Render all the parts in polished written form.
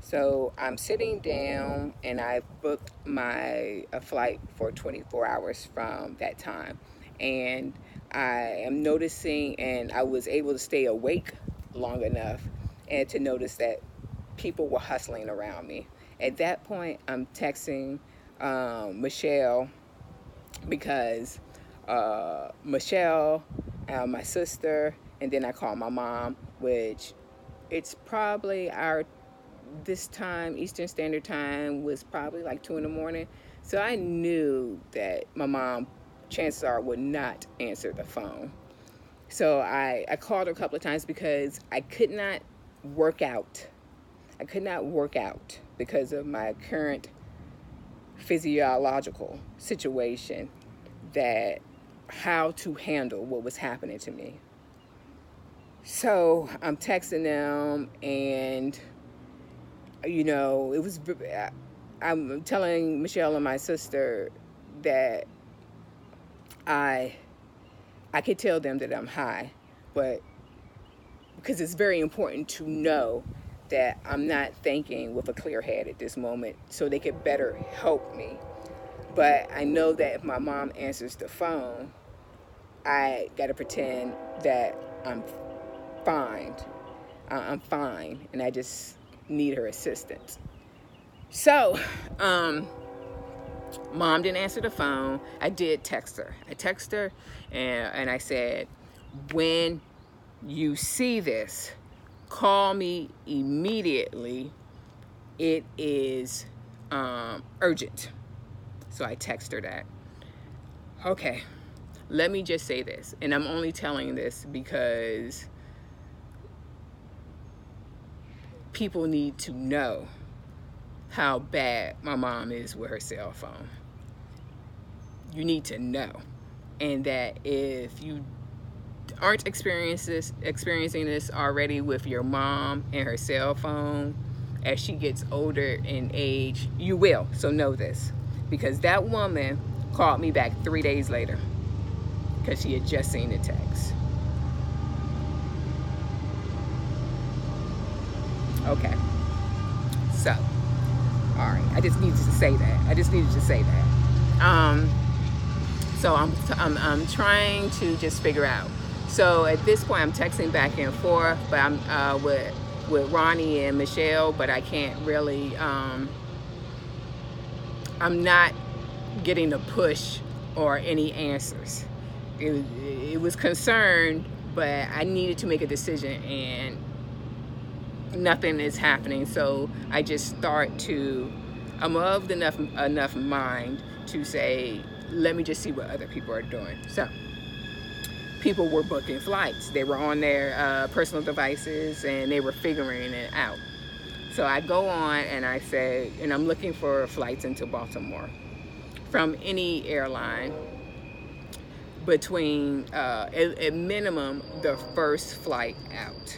So I'm sitting down and I booked my a flight for 24 hours from that time. And I am noticing, and I was able to stay awake long enough and to notice that people were hustling around me. At that point, I'm texting Michelle because Michelle, my sister, and then I called my mom, which it's probably our this time, Eastern Standard Time, was probably like 2 in the morning. So I knew that my mom, chances are, would not answer the phone. So I called her a couple of times because I could not work out. I could not work out because of my current physiological situation, that how to handle what was happening to me. So I'm texting them, and it was. I'm telling Michelle and my sister that I I could tell them that I'm high, but because it's very important to know that I'm not thinking with a clear head at this moment, so they could better help me. But I know that if my mom answers the phone, I got to pretend that I'm fine. I'm fine, and I just need her assistance. So, mom didn't answer the phone. I did text her. I texted her, and I said, when you see this, call me immediately. It is urgent. So I text her that. Okay, let me just say this, and I'm only telling this because people need to know how bad my mom is with her cell phone. You need to know. And that if you aren't experiencing this already with your mom and her cell phone, as she gets older in age, you will. So know this. Because that woman called me back 3 days later because she had just seen the text. Okay. So, all right. I just needed to say that. So I'm trying to just figure out. So at this point, I'm texting back and forth, but I'm with Ronnie and Michelle, but I can't really. I'm not getting a push or any answers. It was concerned, but I needed to make a decision, and nothing is happening. So I just start to. I'm of enough mind to say, let me just see what other people are doing. So people were booking flights. They were on their personal devices, and they were figuring it out. So I go on and I say, and I'm looking for flights into Baltimore from any airline between, at minimum, the first flight out.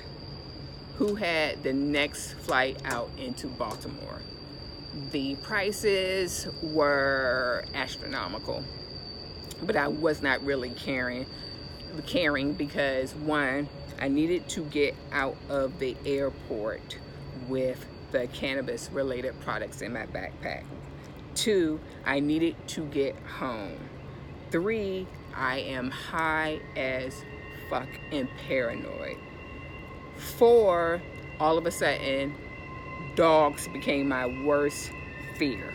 Who had the next flight out into Baltimore? The prices were astronomical, but I was not really caring because, one, I needed to get out of the airport with the cannabis related products in my backpack. Two, I needed to get home. Three, I am high as fuck and paranoid. Four, all of a sudden, dogs became my worst fear.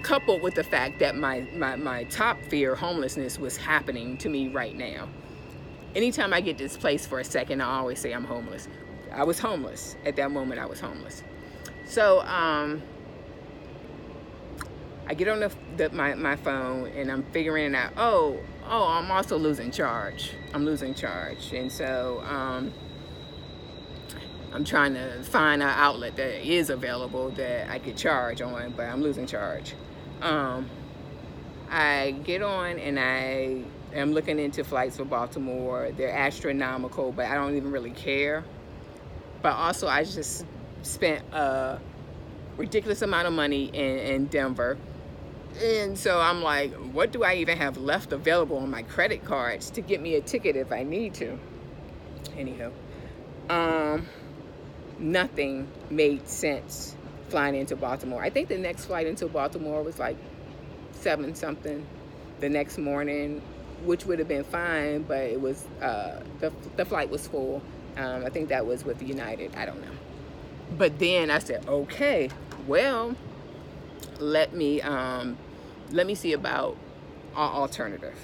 Coupled with the fact that my top fear, homelessness, was happening to me right now. Anytime I get displaced for a second, I always say I'm homeless. I was homeless. At that moment, I was homeless. So I get on my phone, and I'm figuring out, I'm also losing charge. I'm losing charge. And so I'm trying to find an outlet that is available that I could charge on, but I'm losing charge. I get on and I am looking into flights for Baltimore. They're astronomical, but I don't even really care. But also, I just spent a ridiculous amount of money in Denver. And so I'm like, what do I even have left available on my credit cards to get me a ticket if I need to? Anyhow. nothing made sense flying into Baltimore. I think the next flight into Baltimore was like 7 something the next morning, which would have been fine, but it was the flight was full. I think that was with United. I don't know. But then I said, okay, well, let me see about our alternative.